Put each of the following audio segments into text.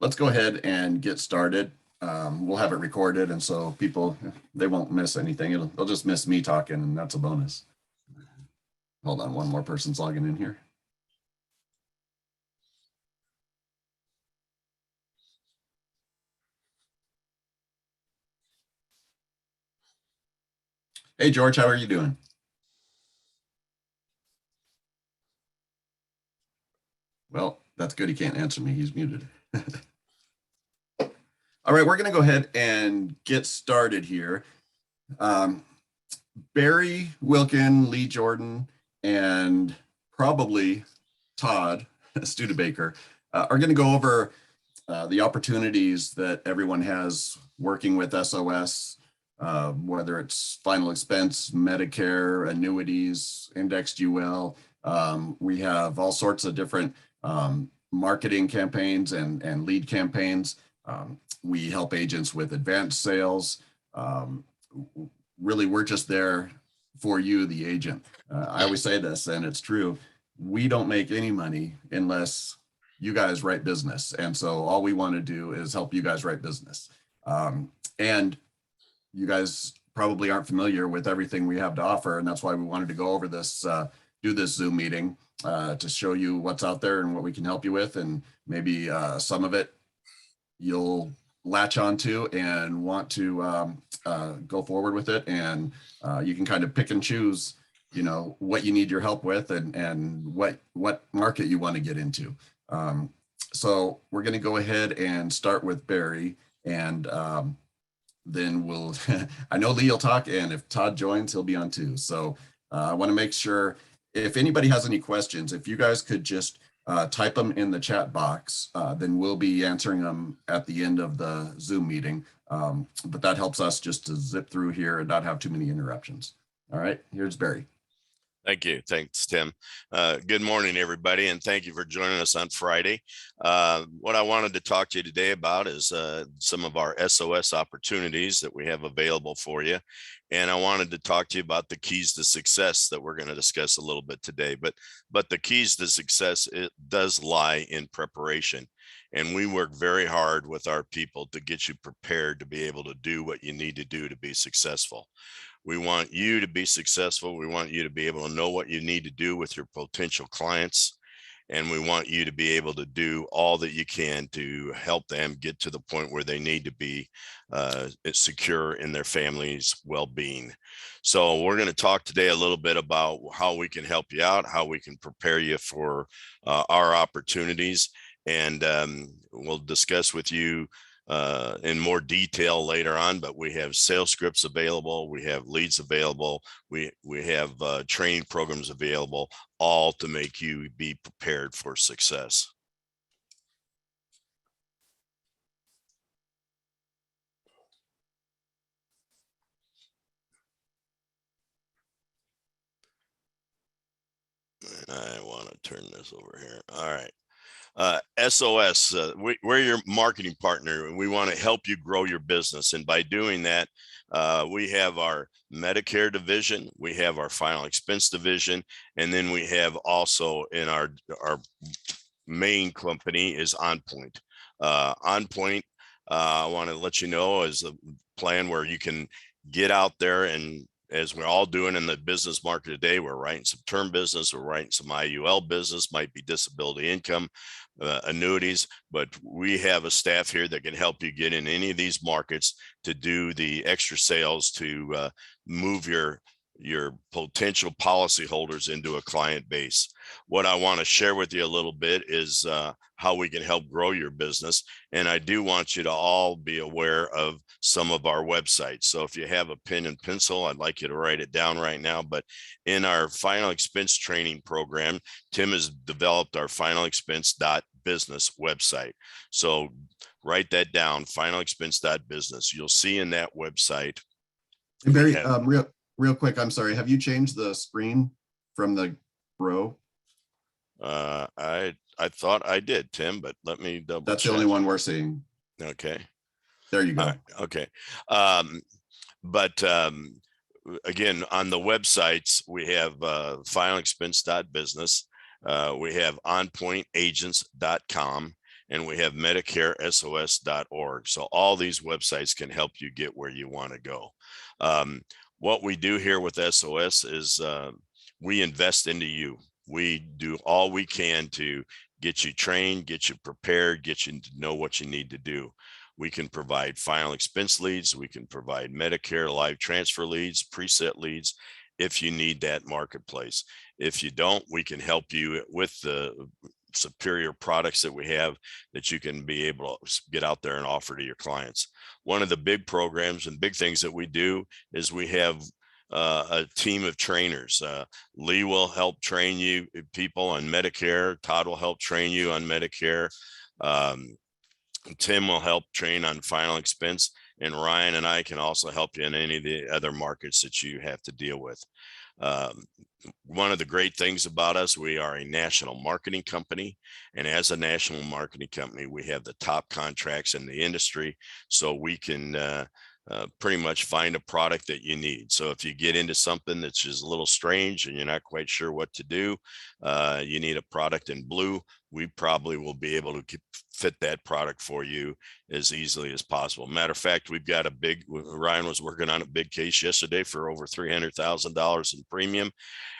let's go ahead and get started. We'll have it recorded, and so people, they won't miss anything. They'll just miss me talking, and that's a bonus. Hold on, one more person's logging in here. Hey, George, how are you doing? Well, that's good. He can't answer me. He's muted. All right, we're going to go ahead and get started here. Barry Wilkin, Lee Jordan, and probably Todd Studebaker are going to go over the opportunities that everyone has working with SOS, whether it's final expense, Medicare, annuities, indexed UL. We have all sorts of different marketing campaigns and lead campaigns. We help agents with advanced sales. Really, we're just there for you, the agent. I always say this, and it's true. We don't make any money unless you guys write business. And so all we want to do is help you guys write business. And you guys probably aren't familiar with everything we have to offer. And that's why we wanted to go over this, do this Zoom meeting to show you what's out there and what we can help you with. And maybe some of it you'll latch onto and want to go forward with it. And you can kind of pick and choose, you know, what you need your help with and what market you want to get into. So we're going to go ahead and start with Barry, and then we'll, I know Lee will talk, and if Todd joins, he'll be on too. So I want to make sure if anybody has any questions, if you guys could just type them in the chat box, then we'll be answering them at the end of the Zoom meeting. But that helps us just to zip through here and not have too many interruptions. All right, here's Barry. Thank you. Thanks, Tim. Good morning, everybody, and thank you for joining us on Friday. What I wanted to talk to you today about is some of our SOS opportunities that we have available for you. And I wanted to talk to you about the keys to success that we're going to discuss a little bit today. But the keys to success, it does lie in preparation. And we work very hard with our people to get you prepared to be able to do what you need to do to be successful. We want you to be successful. We want you to be able to know what you need to do with your potential clients. And we want you to be able to do all that you can to help them get to the point where they need to be secure in their family's well-being. So we're going to talk today a little bit about how we can help you out, how we can prepare you for our opportunities. And we'll discuss with you in more detail later on, but we have sales scripts available, we have leads available, we have training programs available, all to make you be prepared for success. I want to turn this over here. All right. SOS, we're your marketing partner, and we want to help you grow your business. And by doing that, we have our Medicare division, we have our final expense division, and then we have also in our main company is OnPoint. OnPoint, I want to let you know, is a plan where you can get out there, and as we're all doing in the business market today, we're writing some term business, we're writing some IUL business, might be disability income, annuities, but we have a staff here that can help you get in any of these markets to do the extra sales to move your potential policyholders into a client base. What I want to share with you a little bit is how we can help grow your business. And I do want you to all be aware of some of our websites. So if you have a pen and pencil, I'd like you to write it down right now. But in our final expense training program, Tim has developed our final expense.business website. So write that down, finalexpense.business. You'll see in that website. Hey, Barry, real quick, I'm sorry. Have you changed the screen from the row? I thought I did, Tim, but let me double check. That's the only one we're seeing. Okay. There you go. Right, okay. Again, on the websites, we have finalexpense.business. We have onpointagents.com, and we have MedicareSOS.org. So all these websites can help you get where you want to go. What we do here with SOS is we invest into you. We do all we can to get you trained, get you prepared, get you to know what you need to do. We can provide final expense leads. We can provide Medicare live transfer leads, preset leads, if you need that marketplace. If you don't, we can help you with the superior products that we have that you can be able to get out there and offer to your clients. One of the big programs and big things that we do is we have a team of trainers. Lee will help train you people on Medicare. Todd will help train you on Medicare. Tim will help train on final expense, and Ryan and I can also help you in any of the other markets that you have to deal with. One of the great things about us, we are a national marketing company. And as a national marketing company, we have the top contracts in the industry. So we can pretty much find a product that you need. So if you get into something that's just a little strange and you're not quite sure what to do, you need a product in blue, we probably will be able to fit that product for you as easily as possible. Matter of fact, we've got Ryan was working on a big case yesterday for over $300,000 in premium.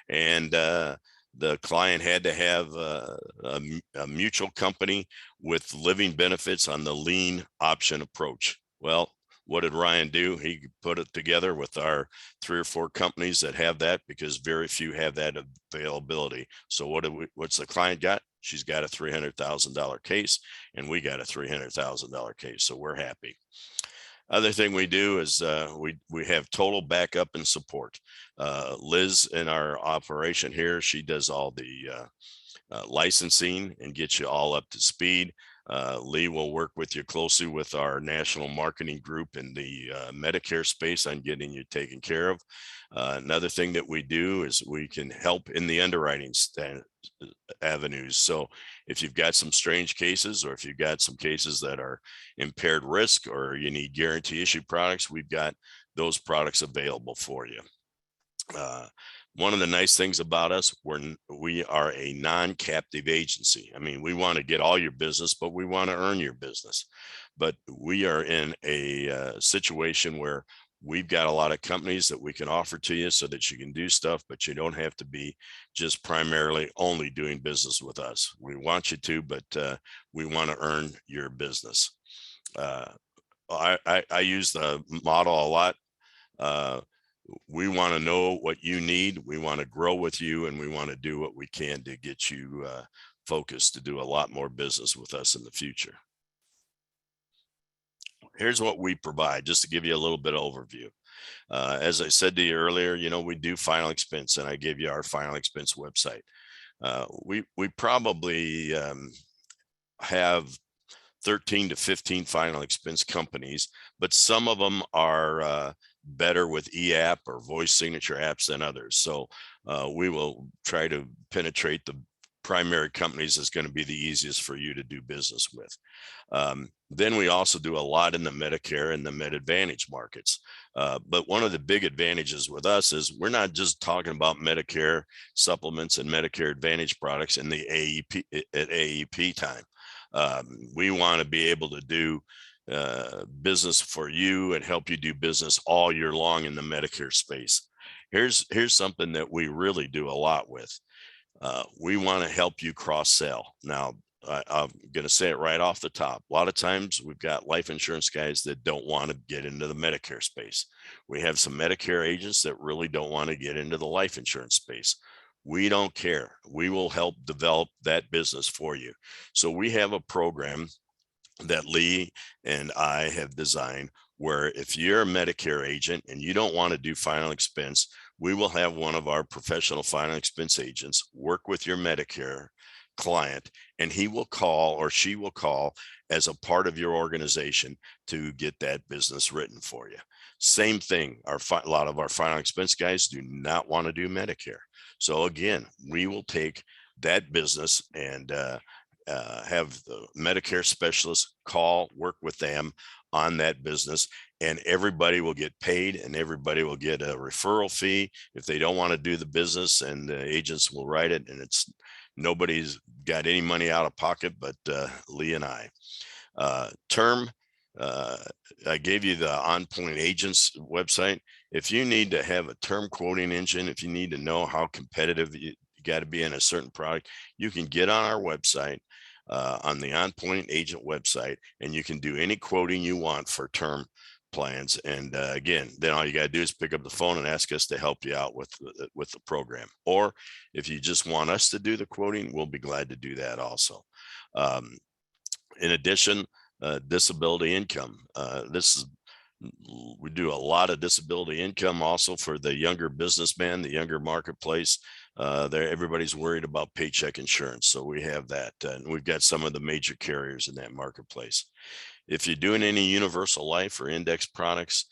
And the client had to have a mutual company with living benefits on the lean option approach. Well, what did Ryan do? He put it together with our 3 or 4 companies that have that, because very few have that availability. So what's the client got? She's got a $300,000 case, and we got a $300,000 case. So we're happy. Other thing we do is we have total backup and support. Liz in our operation here, she does all the licensing and gets you all up to speed. Lee will work with you closely with our national marketing group in the Medicare space on getting you taken care of. Another thing that we do is we can help in the underwriting avenues. So if you've got some strange cases, or if you've got some cases that are impaired risk, or you need guarantee issue products, we've got those products available for you. One of the nice things about us, we are a non-captive agency. I mean, we want to get all your business, but we want to earn your business. But we are in a situation where we've got a lot of companies that we can offer to you so that you can do stuff, but you don't have to be just primarily only doing business with us. We want you to, but we want to earn your business. I use the model a lot. We want to know what you need. We want to grow with you, and we want to do what we can to get you focused to do a lot more business with us in the future. Here's what we provide, just to give you a little bit of overview. As I said to you earlier, we do final expense, and I gave you our final expense website. We probably have 13 to 15 final expense companies, but some of them are better with e-app or voice signature apps than others. So we will try to penetrate the primary companies that's going to be the easiest for you to do business with. Then we also do a lot in the Medicare and the Med Advantage markets. But one of the big advantages with us is we're not just talking about Medicare supplements and Medicare Advantage products in the AEP at AEP time. We want to be able to do business for you and help you do business all year long in the Medicare space. Here's something that we really do a lot with. We want to help you cross sell. Now, I'm going to say it right off the top. A lot of times we've got life insurance guys that don't want to get into the Medicare space. We have some Medicare agents that really don't want to get into the life insurance space. We don't care. We will help develop that business for you. So we have a program that Lee and I have designed where if you're a Medicare agent and you don't want to do final expense, we will have one of our professional final expense agents work with your Medicare client, and he will call or she will call as a part of your organization to get that business written for you. Same thing. A lot of our final expense guys do not want to do Medicare. So again, we will take that business and have the Medicare specialist call, work with them on that business, and everybody will get paid and everybody will get a referral fee if they don't want to do the business, and the agents will write it, and it's Nobody's got any money out of pocket but Lee and I. Term, uh, I gave you the On Point Agents website. If you need to have a term quoting engine, if you need to know how competitive you got to be in a certain product, you can get on our website, on the On Point Agent website, and you can do any quoting you want for term plans. And again, then all you got to do is pick up the phone and ask us to help you out with the program. Or if you just want us to do the quoting, we'll be glad to do that also. In addition, disability income. We do a lot of disability income also for the younger businessman, the younger marketplace. Everybody's worried about paycheck insurance, so we have that, and we've got some of the major carriers in that marketplace. If you're doing any universal life or index products,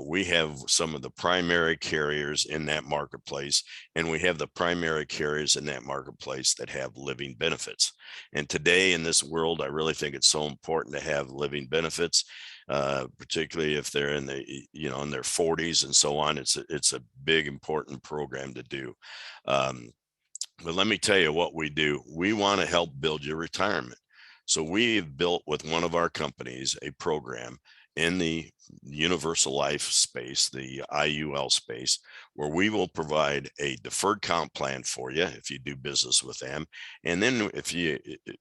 we have some of the primary carriers in that marketplace, and we have the primary carriers in that marketplace that have living benefits. And today in this world, I really think it's so important to have living benefits, particularly if they're in in their 40s and so on. It's a big, important program to do. But let me tell you what we do. We want to help build your retirement. So we've built with one of our companies a program in the universal life space, the IUL space, where we will provide a deferred comp plan for you if you do business with them. And then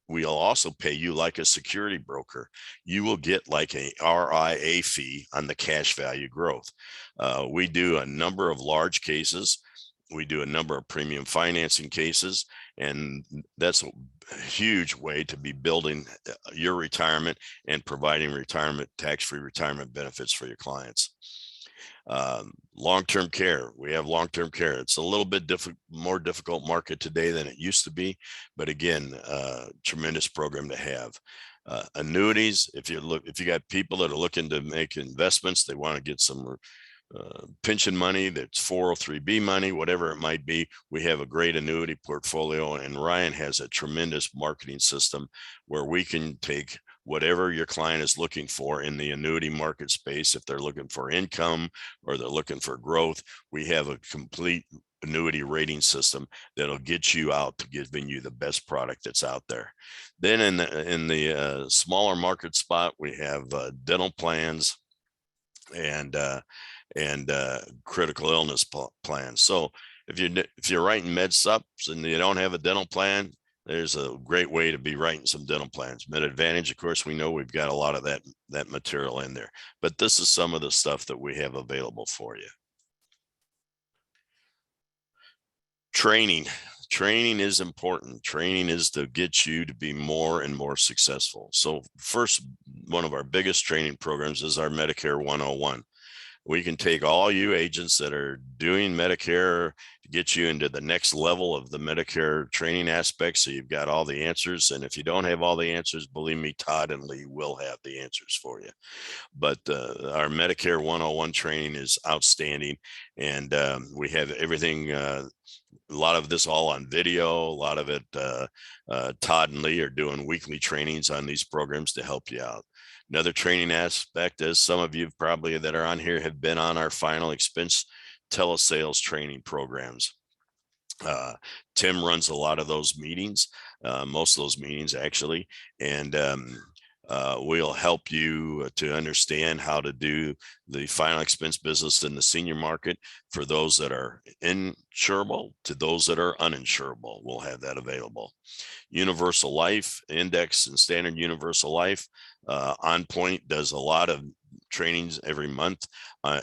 we'll also pay you like a security broker. You will get like a RIA fee on the cash value growth. We do a number of large cases. We do a number of premium financing cases, and that's a huge way to be building your retirement and providing tax-free retirement benefits for your clients. Long-term care. We have long-term care. It's a little bit more difficult market today than it used to be, but again, tremendous program to have. Annuities. If you got people that are looking to make investments, they want to get some pension money, that's 403b money, whatever it might be. We have a great annuity portfolio, and Ryan has a tremendous marketing system where we can take whatever your client is looking for in the annuity market space. If they're looking for income or they're looking for growth, we have a complete annuity rating system that'll get you out to giving you the best product that's out there. Then in the smaller market spot, we have dental plans and critical illness plans. So if you're writing med sups and you don't have a dental plan, there's a great way to be writing some dental plans. Med Advantage, of course, we know we've got a lot of that material in there, but this is some of the stuff that we have available for you. Training is important. Training is to get you to be more and more successful. So first, one of our biggest training programs is our Medicare 101. We can take all you agents that are doing Medicare to get you into the next level of the Medicare training aspect. So you've got all the answers. And if you don't have all the answers, believe me, Todd and Lee will have the answers for you. But our Medicare 101 training is outstanding. And we have everything, a lot of this all on video. A lot of it, Todd and Lee are doing weekly trainings on these programs to help you out. Another training aspect, as some of you probably that are on here have been on our final expense telesales training programs. Tim runs a lot of those meetings, most of those meetings actually, and we'll help you to understand how to do the final expense business in the senior market for those that are insurable to those that are uninsurable. We'll have that available. Universal life, index and standard universal life. On Point does a lot of trainings every month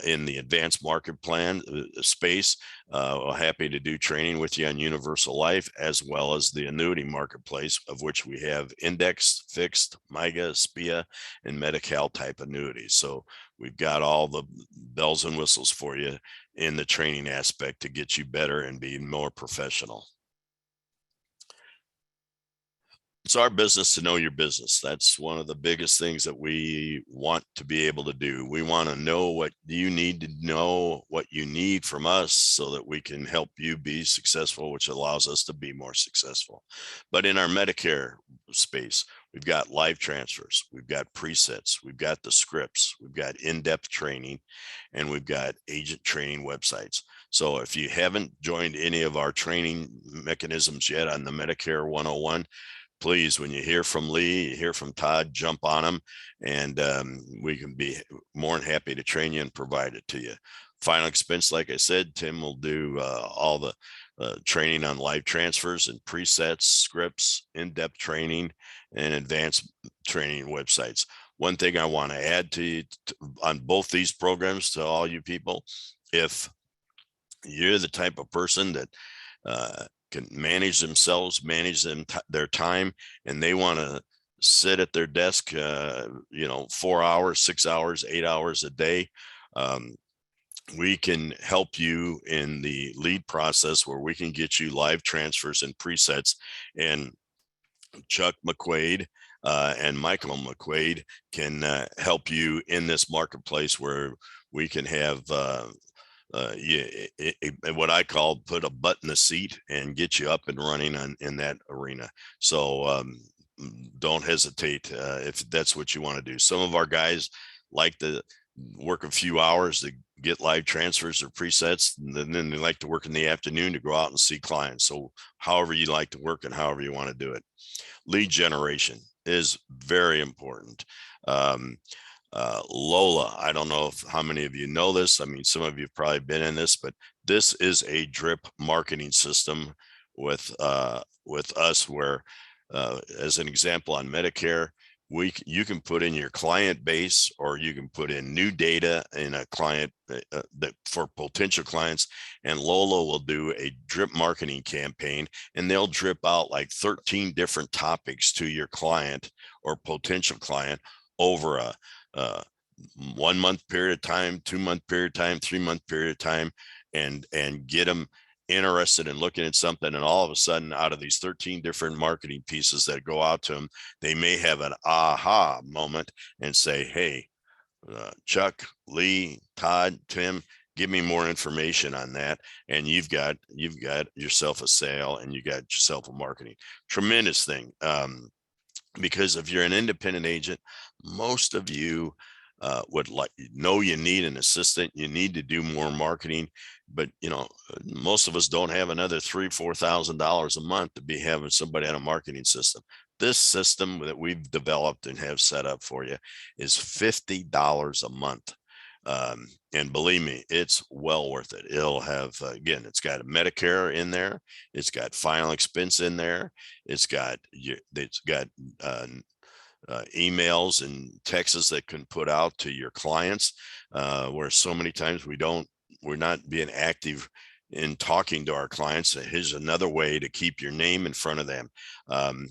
in the advanced market plan space. We're happy to do training with you on universal life as well as the annuity marketplace, of which we have index, fixed, MIGA, SPIA, and Medi-Cal type annuities. So we've got all the bells and whistles for you in the training aspect to get you better and be more professional. It's our business to know your business. That's one of the biggest things that we want to be able to do. We want to know what you need to know, what you need from us so that we can help you be successful, which allows us to be more successful. But in our Medicare space, we've got live transfers, we've got presets, we've got the scripts, we've got in-depth training, and we've got agent training websites. So if you haven't joined any of our training mechanisms yet on the Medicare 101, please, when you hear from Lee, you hear from Todd, jump on them, and we can be more than happy to train you and provide it to you. Final expense, like I said, Tim will do all the training on live transfers and presets, scripts, in-depth training, and advanced training websites. One thing I want to add to you on both these programs to all you people, if you're the type of person that can manage themselves, manage their time, and they want to sit at their desk, 4 hours, 6 hours, 8 hours a day, we can help you in the lead process where we can get you live transfers and presets. And Chuck McQuaid and Michael McQuaid can help you in this marketplace where we can have what I call put a butt in the seat and get you up and running in that arena. So don't hesitate if that's what you want to do. Some of our guys like to work a few hours to get live transfers or presets, and then they like to work in the afternoon to go out and see clients. So however you like to work and however you want to do it. Lead generation is very important. Lola, I don't know how many of you know this. I mean, some of you have probably been in this, but this is a drip marketing system with us where, as an example on Medicare, you can put in your client base, or you can put in new data in a client that for potential clients, and Lola will do a drip marketing campaign, and they'll drip out like 13 different topics to your client or potential client over a 1 month period of time, 2 month period of time, 3 month period of time, and get them interested in looking at something. And all of a sudden, out of these 13 different marketing pieces that go out to them, they may have an aha moment and say, hey, Chuck, Lee, Todd, Tim, give me more information on that. And you've got yourself a sale, and you got yourself a marketing. Tremendous thing. Because if you're an independent agent, most of you would know you need an assistant, you need to do more marketing, but most of us don't have another $3,000-4,000 a month to be having somebody on a marketing system. This system that we've developed and have set up for you is $50 a month. And believe me, it's well worth it. It'll have, again, it's got a Medicare in there. It's got final expense in there. It's got emails and texts that can put out to your clients, where so many times we're not being active in talking to our clients. Here's another way to keep your name in front of them.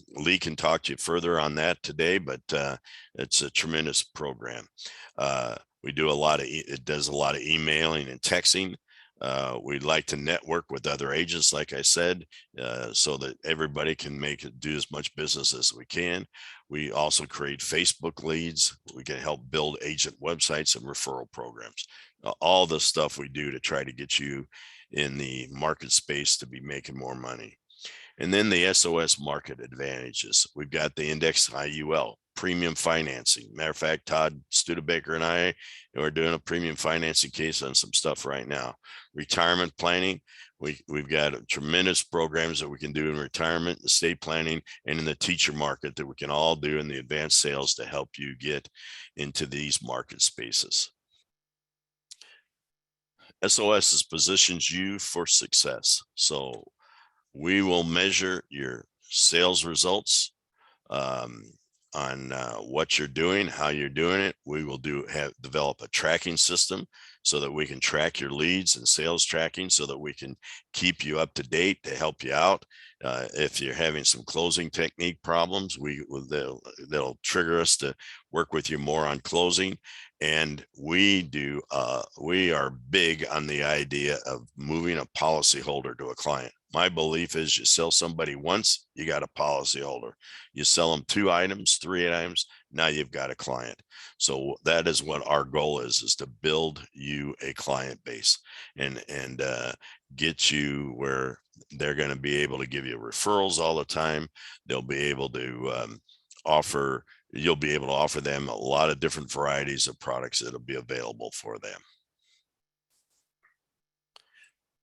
Lee can talk to you further on that today, but it's a tremendous program. It does a lot of emailing and texting. We'd like to network with other agents, like I said, so that everybody can do as much business as we can. We also create Facebook leads. We can help build agent websites and referral programs. All the stuff we do to try to get you in the market space to be making more money. And then the SOS market advantages. We've got the index IUL, premium financing. Matter of fact, Todd Studebaker and I are doing a premium financing case on some stuff right now. Retirement planning. We've got tremendous programs that we can do in retirement, estate planning, and in the teacher market that we can all do in the advanced sales to help you get into these market spaces. SOS positions you for success. So we will measure your sales results on what you're doing, how you're doing it. We will develop a tracking system so that we can track your leads and sales tracking, so that we can keep you up to date to help you out. If you're having some closing technique problems, they'll trigger us to work with you more on closing. And we are big on the idea of moving a policyholder to a client. My belief is you sell somebody once, you got a policyholder. You sell them 2 items, 3 items, now you've got a client. So that is what our goal is to build you a client base and get you where they're going to be able to give you referrals all the time. They'll be able to you'll be able to offer them a lot of different varieties of products that'll be available for them.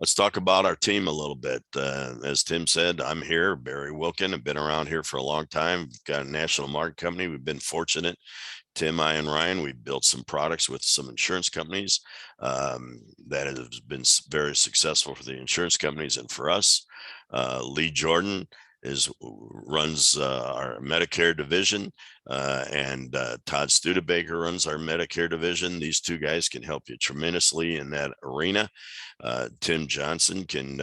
Let's talk about our team a little bit. As Tim said, I'm here, Barry Wilkin. I've been around here for a long time. We've got a national market company. We've been fortunate. Tim, I, and Ryan, we built some products with some insurance companies that has been very successful for the insurance companies and for us. Lee Jordan runs our Medicare division, and Todd Studebaker runs our Medicare division. These two guys can help you tremendously in that arena. Tim Johnson can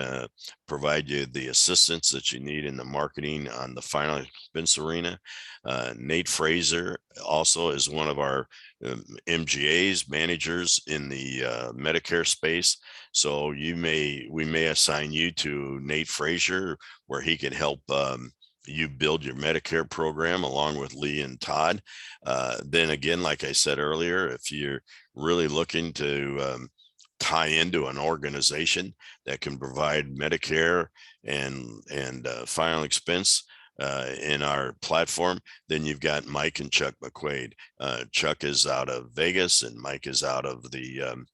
provide you the assistance that you need in the marketing on the final expense arena. Nate Fraser also is one of our MGAs, managers in the Medicare space. So we may assign you to Nate Fraser, where he can help you build your Medicare program along with Lee and Todd. Then again, like I said earlier, if you're really looking to tie into an organization that can provide Medicare and final expense in our platform, then you've got Mike and Chuck McQuaid. Chuck is out of Vegas and Mike is out of the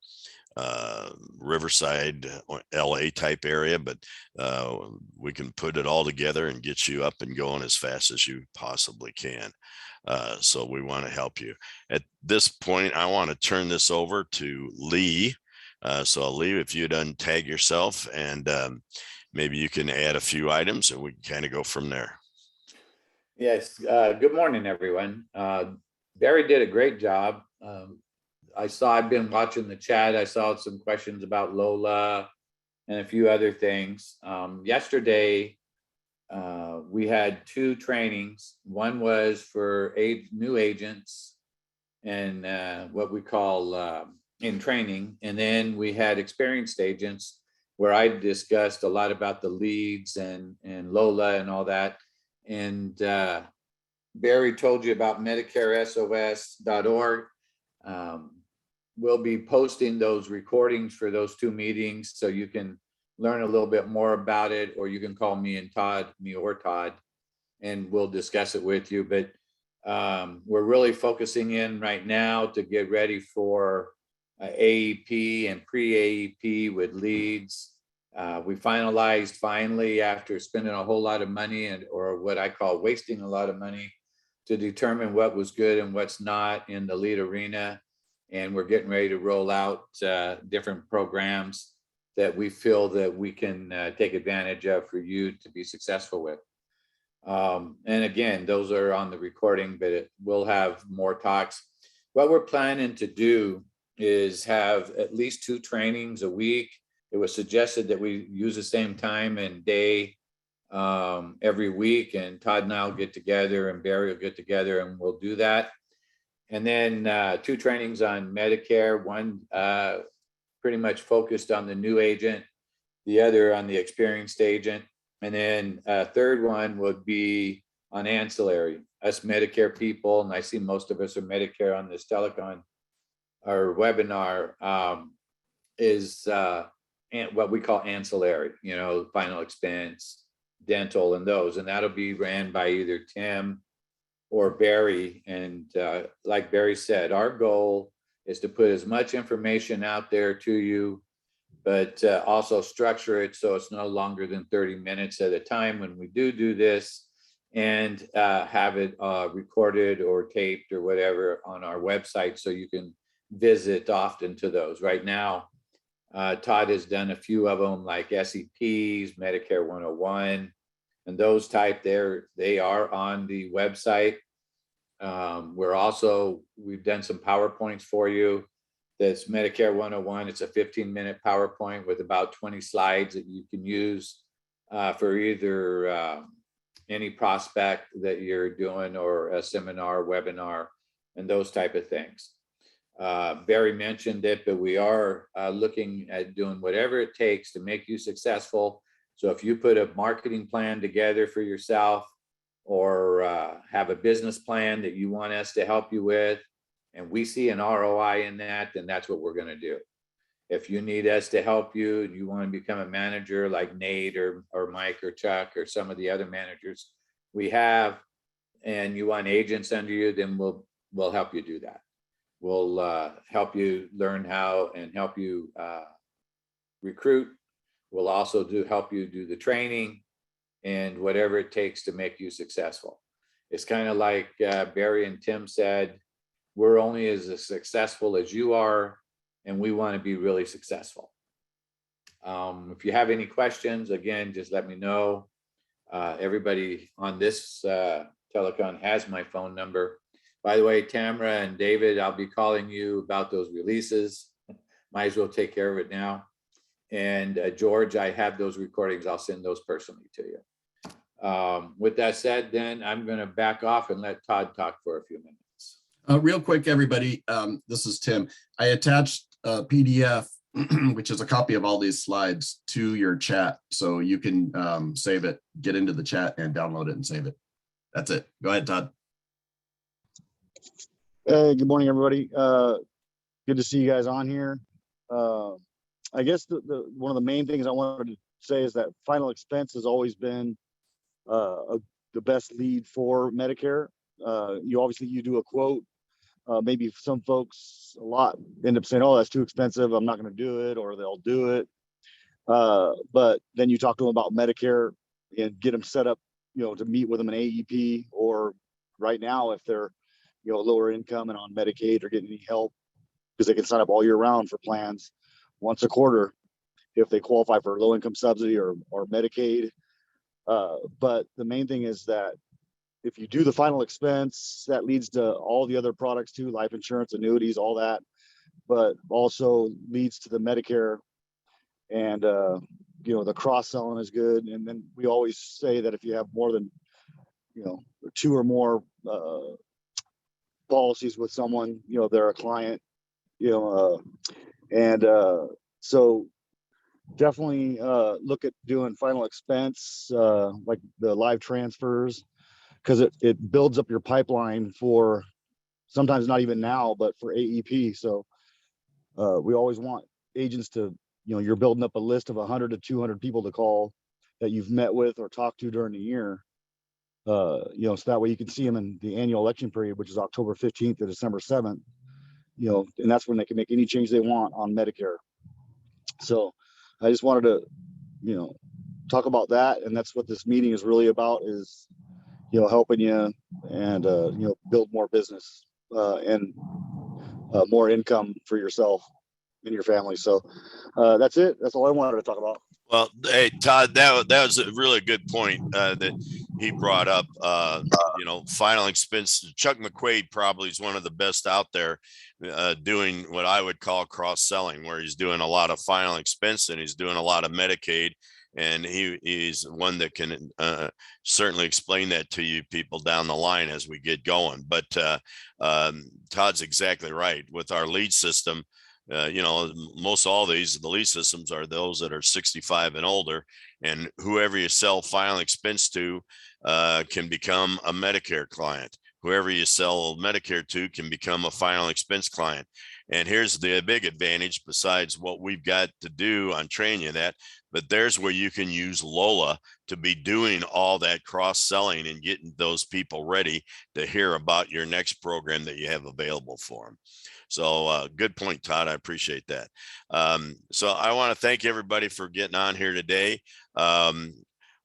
Riverside, LA type area, but we can put it all together and get you up and going as fast as you possibly can. So we want to help you. At this point, I want to turn this over to Lee. So Lee, if you'd untag yourself and maybe you can add a few items and we can kind of go from there. Yes. Good morning, everyone. Barry did a great job. I've been watching the chat. I saw some questions about Lola and a few other things. Yesterday, we had 2 trainings. One was for new agents and what we call in training. And then we had experienced agents where I discussed a lot about the leads and Lola and all that. And Barry told you about MedicareSOS.org. We'll be posting those recordings for those 2 meetings so you can learn a little bit more about it, or you can call me or Todd, and we'll discuss it with you. But we're really focusing in right now to get ready for AEP and pre-AEP with leads. We finalized finally after spending a whole lot of money or what I call wasting a lot of money to determine what was good and what's not in the lead arena. And we're getting ready to roll out different programs that we feel that we can take advantage of for you to be successful with. And again, those are on the recording, but we'll have more talks. What we're planning to do is have at least 2 trainings a week. It was suggested that we use the same time and day every week, and Todd and I will get together and Barry will get together and we'll do that. And then 2 trainings on Medicare, one pretty much focused on the new agent, the other on the experienced agent. And then a third one would be on ancillary, us Medicare people, and I see most of us are Medicare on this telecon or webinar, is what we call ancillary, final expense, dental, and those. And that'll be ran by either Tim or Barry. And like Barry said, our goal is to put as much information out there to you, but also structure it so it's no longer than 30 minutes at a time when we do this, and have it recorded or taped or whatever on our website so you can visit often to those. Right now, Todd has done a few of them like SEPs, Medicare 101, and those type there. They are on the website. We've done some PowerPoints for you. That's Medicare 101. It's a 15-minute PowerPoint with about 20 slides that you can use for either any prospect that you're doing or a seminar, webinar, and those type of things. Barry mentioned it, but we are looking at doing whatever it takes to make you successful. So if you put a marketing plan together for yourself or have a business plan that you want us to help you with, and we see an ROI in that, then that's what we're going to do. If you need us to help you and you want to become a manager like Nate or Mike or Chuck or some of the other managers we have, and you want agents under you, then we'll help you do that. We'll help you learn how and help you recruit We'll also help you do the training and whatever it takes to make you successful. It's kind of like Barry and Tim said, we're only as successful as you are, and we want to be really successful. If you have any questions, again, just let me know. Everybody on this telecon has my phone number. By the way, Tamara and David, I'll be calling you about those releases. Might as well take care of it now. And George, I have those recordings. I'll send those personally to you. With that said, then I'm going to back off and let Todd talk for a few minutes. Real quick, everybody, this is Tim. I attached a PDF, which is a copy of all these slides, to your chat. So you can save it, get into the chat and download it and save it. That's it. Go ahead, Todd. Hey, good morning, everybody. Good to see you guys on here. I guess one of the main things I wanted to say is that final expense has always been the best lead for Medicare. You do a quote. Maybe some folks a lot end up saying, oh, that's too expensive, I'm not going to do it, or they'll do it. But then you talk to them about Medicare and get them set up, to meet with them in AEP, or right now, if they're, lower income and on Medicaid or getting any help, because they can sign up all year round for plans once a quarter if they qualify for low income subsidy or Medicaid. But the main thing is that if you do the final expense, that leads to all the other products too, life insurance, annuities, all that, but also leads to the Medicare, and the cross selling is good. And then we always say that if you have more than 2 or more policies with someone, they're a client, so definitely look at doing final expense, like the live transfers, because it builds up your pipeline for sometimes not even now, but for AEP. So we always want agents to, you're building up a list of 100 to 200 people to call that you've met with or talked to during the year. So that way you can see them in the annual election period, which is October 15th to December 7th, and that's when they can make any change they want on Medicare. So I just wanted to, talk about that. And that's what this meeting is really about, is, helping you and, build more business and more income for yourself and your family. So that's it. That's all I wanted to talk about. Well, hey, Todd, that was a really good point that he brought up. Final expense. Chuck McQuaid probably is one of the best out there doing what I would call cross-selling, where he's doing a lot of final expense and he's doing a lot of Medicaid. And he's one that can certainly explain that to you people down the line as we get going. But Todd's exactly right. With our lead system, most all the lead systems are those that are 65 and older, and whoever you sell final expense to can become a Medicare client. Whoever you sell Medicare to can become a final expense client. And here's the big advantage, besides what we've got to do on training you that, but there's where you can use Lola to be doing all that cross-selling and getting those people ready to hear about your next program that you have available for them. So good point, Todd. I appreciate that. So I want to thank everybody for getting on here today.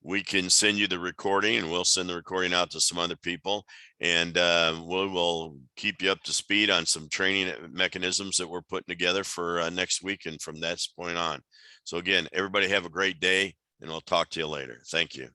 We can send you the recording, and we'll send the recording out to some other people, and we will keep you up to speed on some training mechanisms that we're putting together for next week and from that point on. So again, everybody have a great day, and we'll talk to you later. Thank you.